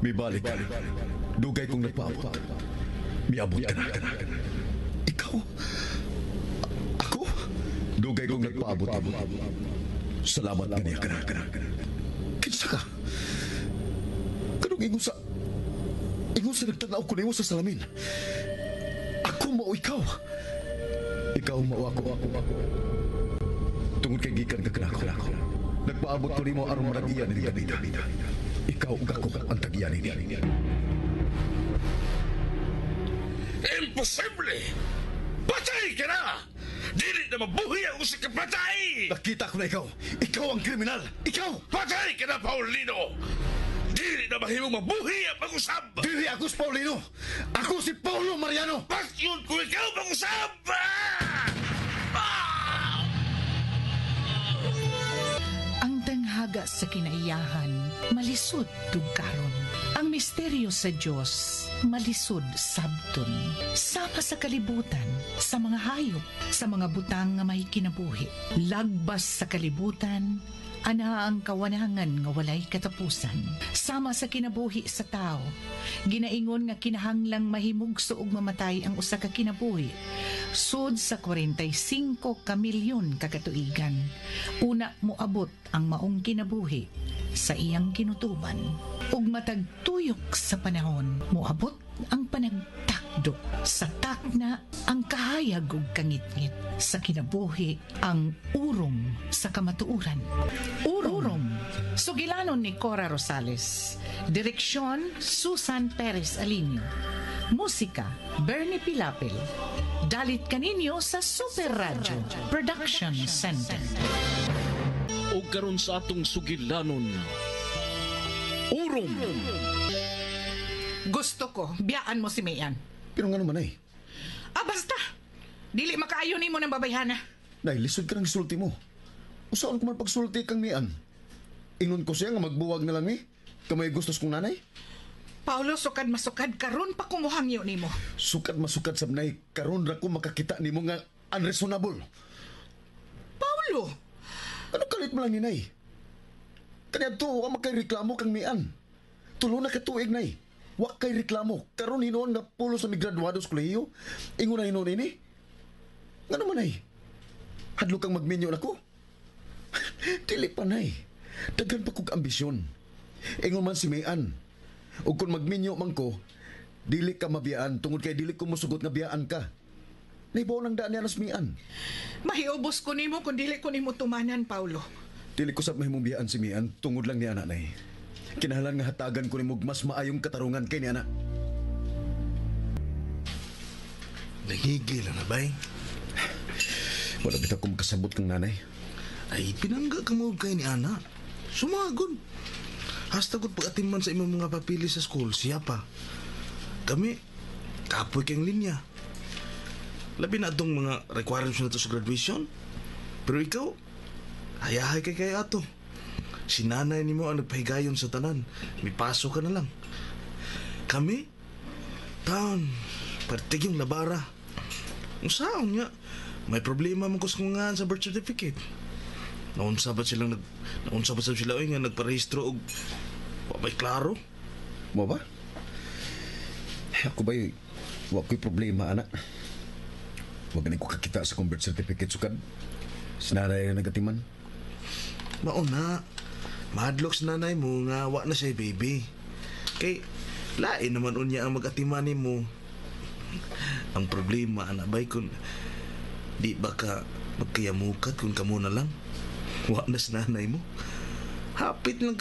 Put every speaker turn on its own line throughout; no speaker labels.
Mibalik. Dugay kong nagpaabot. Miabot ka na. Ikaw? Ako? Dugay kong nagpaabot. Salamat ganiya ka na. Kinsa ka? Kanong ingon sa nagtanaw ko na sa salamin. Ako mao ikaw. Ikaw mao ako. Tungod kay gikan ka kanako. Nagpaabot ko nimo aron maragiyan ni David. Ikaw ug ako ang tagyan ni.
Imposible! Patay ka na! Dili na mabuhi ang usi ka patay!
Nakita ko na ikaw. Ikaw ang kriminal. Ikaw!
Patay ka na, Paulino! Dili na mahimong mabuhi ang pag-usab!
Dili ako si Paulino. Ako si Paulo Mariano.
Pasyon ko ikaw pag-usab!
Ang tanghaga sa kinaiyahan, malisod tugkaron. Ang misteryo sa Diyos, malisod sabton. Sama sa kalibutan, sa mga hayop, sa mga butang nga may kinabuhi. Lagbas sa kalibutan, ana ang kawanangan nga walay katapusan. Sama sa kinabuhi sa tao, ginaingon nga kinahanglang mahimugso ug mamatay ang usa ka kinabuhi. Sud sa 45 ka milyon kakatuigan, una moabot ang maong kinabuhi sa iyang kinutuban. Ug matagtuyok sa panahon, moabot ang panagtakdo sa takna ang kahayag ug kangitngit sa kinabuhi ang urong sa kamatuuran. Urong, sugilanon ni Cora Rosales. Direksyon Susan Perez Alinio. Musika Bernie Pilapil. Dalit kaninyo sa Super Radio Production Center.
O karon sa atong sugilanon, urong.
Gusto ko, biyaan mo si Mayan.
Pero nga naman ay.
Basta! Dili makaayon ni mo ng babayhana.
Nay, lisod ka ng sulti mo. Usaon ko man pagsulti kang mian. Ingon ko siya nga magbuwag na lang ni. Kamay gustos kong nanay.
Paulo, sukad masukad, karon pa kumuhangyo ni mo.
Sukad masukad sab nay. Karon ra ko makakita nimo nga unreasonable.
Paulo!
Ano kalit mo lang ni nay? Kanya to, wa makay reklamo kang mian. Tulo na katuig nay. Wa kay reklamo. Karon hinoon nga pulo sa migraduados kolehiyo. Ingon na hinoon ini. Nga naman ay. Hadlo kang magminyo na ko. Dili pa nay. Daghan pa kong ambisyon. Ingon man si Mayan. O kung magminyo man ko, dili ka mabiyaan tungod kay dili ko musugot nga biyaan ka. Naibaw nang daan niya nas Mian.
Mahiubos ko nimo kung dili ko nimo tumanan, Paulo.
Dili ko sab mahimong biyaan si Mian tungod lang ni ana nay. Kinahanglan nga hatagan ko nimo mas maayong katarungan kay ni ana.
Nagigil na bay?
Wala bitaw ko makasabot kang nanay.
Ay, pinangga ka mo kay ni Ana. Sumagon. Hasta gud pag-atimman sa imong mga papili sa school, siya pa. Kami, kapoy kayong linya. Labi na itong mga requirements na ito sa graduation. Pero ikaw, hayahay kay kayo ato. Si nanay ni mo ang nagpahigayon sa tanan. May paso ka na lang. Kami, taon, partig yung labara. Ang saan nga, may problema mong kuskungan sa birth certificate. Naunsa ba sila nga nagparehistro og may klaro?
Mo ba? Ako ba'y wa ko'y problema, anak. Wag na ko kakita sa birth certificate sukad. Sinanay ang nagatiman.
Mauna, madlock sa nanay mo nga wa na siya baby. Kay, lain naman unya ang mag-atiman mo. Ang problema, anak bay, kung di ba ka magkayamukat kung kamo na lang? Wa na sa nanay mo. Hapit lang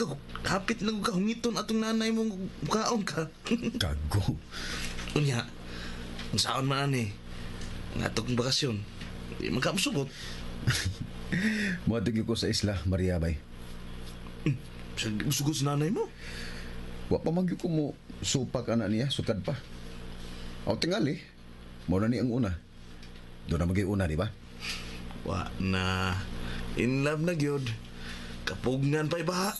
ka hungiton atong nanay mo kaon ka.
Kago.
Unya, ang saan man ani, nga itong bakasyon, di magkamusugot.
Muadog ko sa isla, Maria bay.
Saan di musugot sa nanay mo?
Wa pa magyo ko mo supak anak niya, sukad pa. Aw tingali. Mo na ni ang una. Doon na magay una, di ba?
Wa na. In love na gyud. Kapugnan pa iba.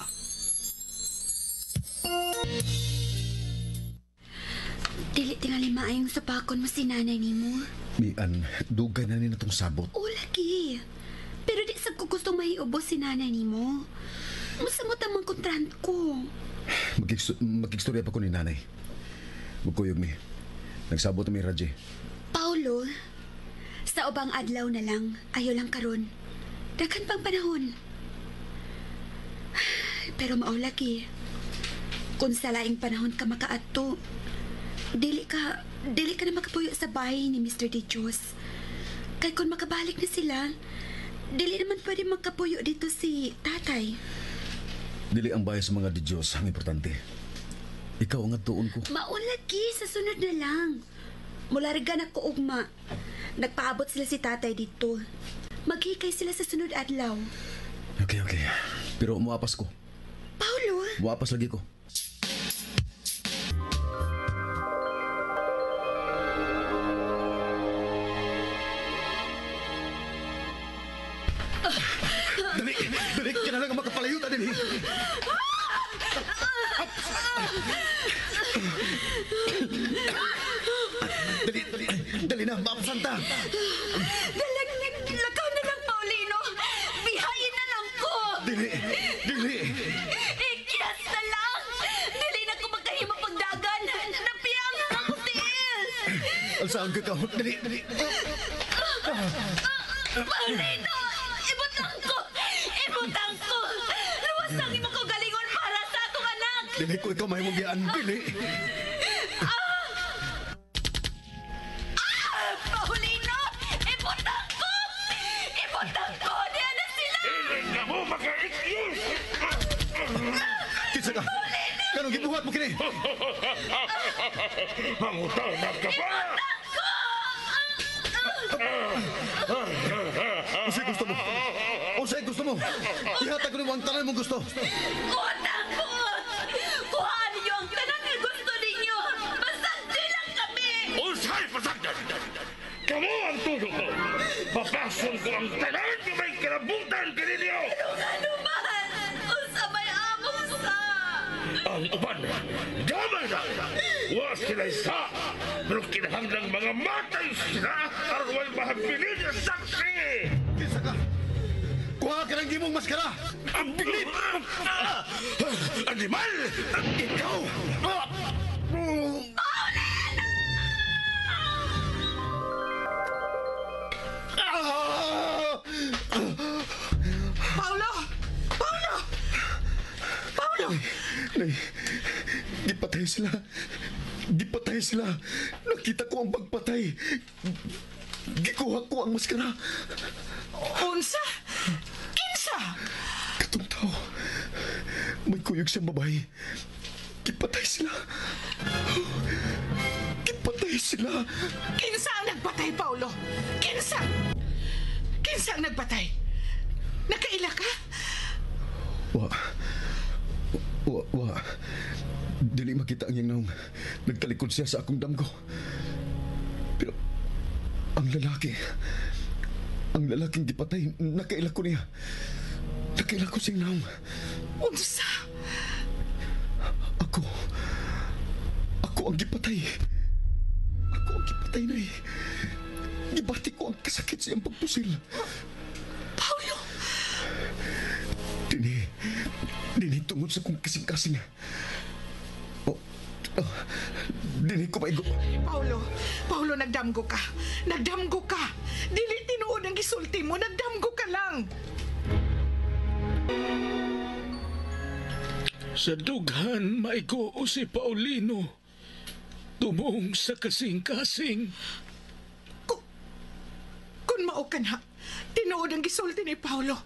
Dili tingali maayong sapakon mo si nanay ni mo.
Mian, dugay na ni natong sabot.
O lagi. Pero di sab ko gusto mahiubos si nanay ni mo. Masamot ang mga kontrant ko.
Magikstorya pa ko ni nanay. Magkuyog mi. Nagsabot mi radyo.
Paulo, sa ubang adlaw na lang, ayo lang karon. Daghan pang panahon. Pero mao lagi. Kung sa laing panahon ka makaadto, dili ka na makapuyo sa bahay ni Mr. De Dios. Kay kung makabalik na sila, dili naman pwede magkapuyo dito si tatay.
Dili ang bahay sa mga di Diyos ang importante. Ikaw ang atuon ko.
Maulagi sa sunod na lang. Mularga na ko ugma. Nagpaabot sila si tatay dito. Maghikay sila sa sunod adlaw.
Okay. Pero umuapas ko.
Paulo?
Umuapas lagi ko. Dali, ka na lang ang makapalayo ta din. Dali na, mapasanta.
Lakaw na lang, Paulino. Bihayin na lang ko.
Dili.
Ikyas na lang. Dili na ko magkahimo pagdagan. Napiyang ako tiil.
Alsaan ka kahot. Dali.
Paulino, ibutang ko. Luwas ang imo ko galingon para sa atong anak.
Dili ko ikaw may mong dili.
Paulino, ibutang ko. Diyan na sila.
Hindi mo maka-excuse!
Kinsa ka? Kanong gibuhat mo kini?
Mangutang na ka ba?
Unsay gusto mo? Ihatag ko nimo ang tanan mong gusto.
Utang ko. Kuhaan ninyo ang tanan nga gusto ninyo. Basta lang kami.
Unsay pasagdan! Kamu ang tulo ko! Papason ko ang tanan na may karabutan kaninyo!
Ano man? Unsa may among sa?
Ang uban, gamay na! Wa sila isa! Pero kinahanglang mga matay sila arway mahabilin ang saksi!
Kinsa ka? Kuha ka ng gimong maskara!
Ang bilit! Animal! Ikaw!
Paulo!
Nay, gipatay sila. Nakita ko ang pagpatay. Gikuha ko ang maskara.
Unsa? Kinsa?
Katong tao, may kuyog siyang babae. Gipatay sila.
Kinsa ang nagpatay, Paulo? Kinsa ang nagpatay? Nakaila ka?
Wa. Dili makita ang iyang naong nagtalikod siya sa akong damgo. Pero ang lalaking gipatay, nakaila ko niya. Nakaila ko siyang naong.
Unsa?
Ako ang gipatay. Nay. Gibati ko ang kasakit siyang pagpusil.
Paulo!
Dini tungod sa kong kasing-kasing. Dini ko maigo.
Paulo, nagdamgo ka. Dili tinuod ang gisulti mo, nagdamgo ka lang.
Sa dughan, maigo si Paulino. Tumong sa kasing-kasing.
Kung mao ka na, tinuod ang gisulti ni Paulo.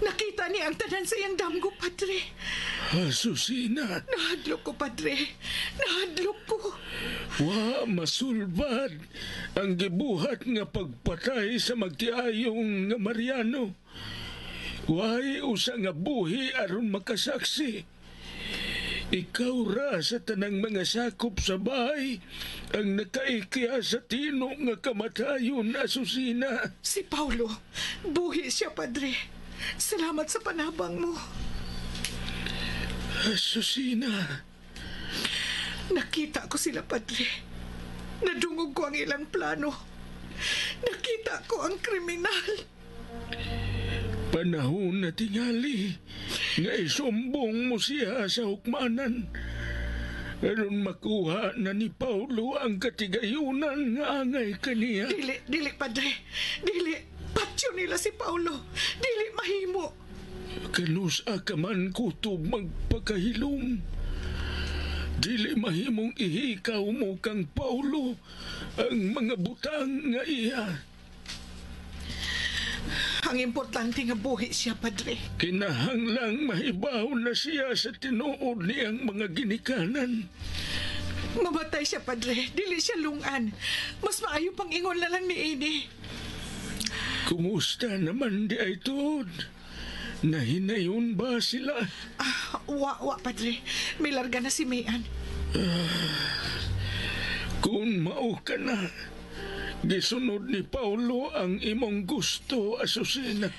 Nakita niya ang tanan sa iyang damgo, Padre.
Asusina.
Nahadlok ko, Padre. Nahadlok ko.
Wa masulbad ang gibuhat nga pagpatay sa magtiayong nga Mariano. Way usa nga buhi aron makasaksi. Ikaw ra sa tanang mga sakop sa bahay ang nakaikya sa tino nga kamatayon, Asusina.
Si Paulo, buhi siya, Padre. Salamat sa panabang mo.
Asusina.
Nakita ko sila, Padre. Nadungog ko ang ilang plano. Nakita ko ang kriminal.
Panahon na tingali nga isumbong mo siya sa hukmanan. Aron makuha na ni Paulo ang katigayunan nga angay kaniya.
Dili, padre. Dili, patyo nila si Paulo. Dili mahimo.
Kanusa ka man kutob magpakahilom. Dili mahimong ihikaw mo kang Paulo ang mga butang nga iya.
Ang importante nga buhi siya, padre.
Kinahanglang mahibaw na siya sa tinuod niyang mga ginikanan.
Mamatay siya, padre. Dili siya lungan. Mas maayo pang ingon na lang ni Ini.
Kumusta naman di ay tod? Nahinayon ba sila?
Wa, padre. May larga na si Mayan.
Kung mao ka na, gisunod ni Paulo ang imong gusto, Asusina.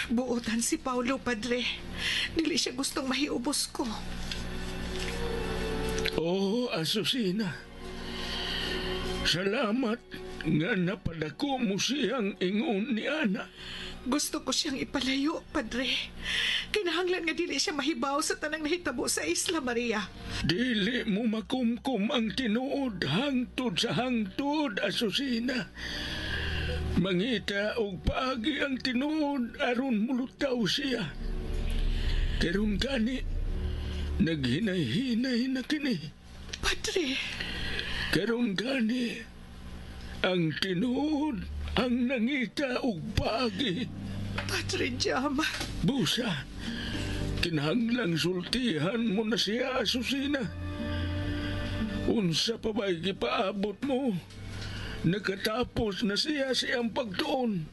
Buotan si Paulo, padre. Dili siya gustong mahiubos ko.
Oo, Asusina. Salamat nga napadako mo siyang ingon ni Ana.
Gusto ko siyang ipalayo, padre. Kinahanglan nga dili siya mahibaw sa tanang nahitabo sa Isla Maria.
Dili mo makumkum ang tinuod hangtod sa hangtod, Asusina. Mangita og paagi ang tinuod aron mulutaw siya. Karong gani, naghinay-hinay na kini.
Padre,
Karong gani, ang tinuod ang nangita og paagi.
Padre Jama.
Busa, kinahanglang sultihan mo na siya, Asusina. Unsa pa ba'y gipaabot mo? Nakatapos na siya siyang pagtuon.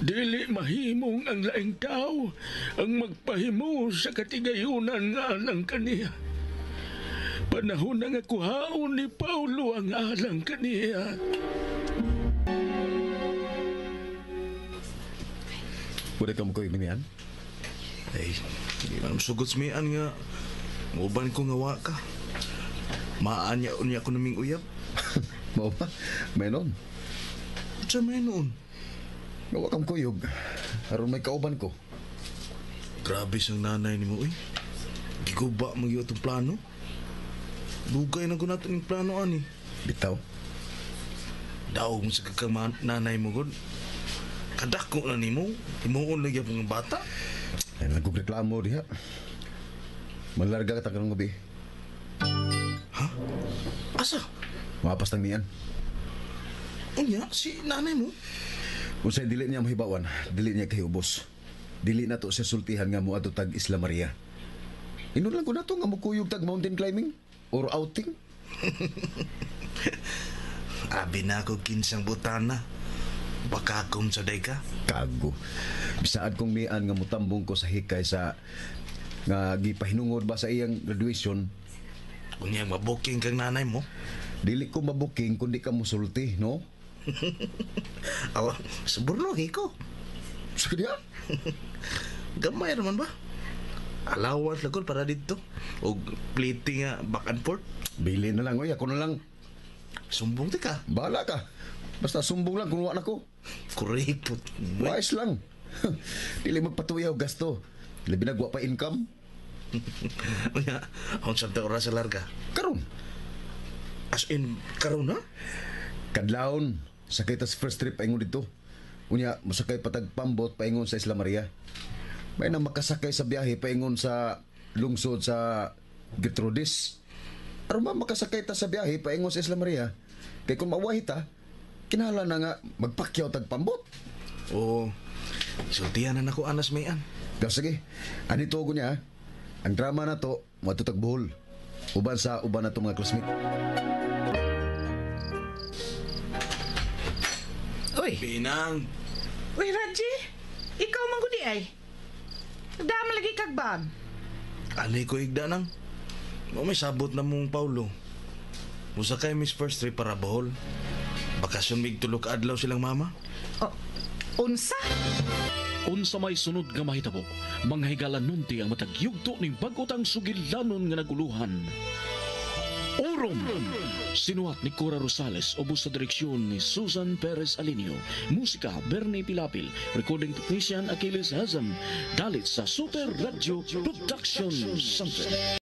Dili mahimong ang laing tao ang magpahimo sa katigayunan nga alang kaniya. Panahon na nga kuhaon ni Paulo ang alang kaniya.
Pwede ka mo ko yung yan?
Ay, hindi man sugot sa Mayan nga. Muban ko nga wa ka. Maanya unya ako naming uyab.
Mao ba? Menon.
Sa may noon.
Gawa kang kuyog. Aron may kauban ko.
Grabe sang nanay ni mo, uy. Giguba mo yung itong plano. Lugay na ko nato yung plano, ani.
Bitaw.
Daw mo sa kakang nanay mo, God. Kadako na ni mo. Himuon lagi ang mga bata.
Ay, nagkureklamo diha. Malarga ka tagang gabi.
Ha? Asa?
Mapas ng niyan.
Unya, si nanay mo?
Kung sa'y dili niya mahibawan, dili niya kahibos. Dili na to siya sultihan nga mo ato tag Isla Maria. Inon lang ko na to nga mukuyog tag mountain climbing or outing.
Abi na ako kinsang butana. Baka akong saday ka.
Kago. Bisaad kong mian nga mutambong ko sa hikay sa nga gipahinungod ba sa iyang graduation.
Unya, mabuking kang nanay mo.
Dili ko mabuking kundi ka musulti, no?
Awa, suburnuhi ko.
Sige diya.
Gamay naman ba? Allowance lagol para dito. O plating nga back and forth.
Bili na lang, oy. Ako na lang.
Sumbong ti ka.
Bahala ka. Basta sumbong lang kung na ko.
Kuripot.
Wais lang. Dili magpatuyaw gasto. Labi na pa income.
Unya, ang santa oras sa larga.
Karon.
As in, karon na?
Kadlawon. Sakay tas first trip paingon dito. Unya, masakay patag pambot paingon sa Isla Maria. May na makasakay sa biyahe paingon sa lungsod sa Gertrudis. Aron ba makasakay ta sa biyahe paingon sa Isla Maria? Kay kung mawahi ta, kinahanglan na nga magpakyaw tag pambot.
Oo. Sultihan na nako anas mayan.
Pero sige, anito ko niya. Ang drama na to, matutag buhol. Uban sa uban na to mga classmate.
Uy,
Pinang.
uy Raji, ikaw man gudi ay. Dama lagi kag bag.
Alay ko igda nang. May sabot na mong Paulo. Musa kay Miss First Trip para Bohol. Bakasyon mig tulok adlaw silang mama.
Oh, unsa?
Unsa may sunod nga mahitabo, manghigalan nunti ang matagyugto ning bagotang sugilanon nga naguluhan. Orom! Sinuhat ni Cora Rosales ubos sa direksyon ni Susan Perez Alinio. Musika Bernie Pilapil. Recording technician Achilles Hazam. Dalit sa Super Radio Production Center.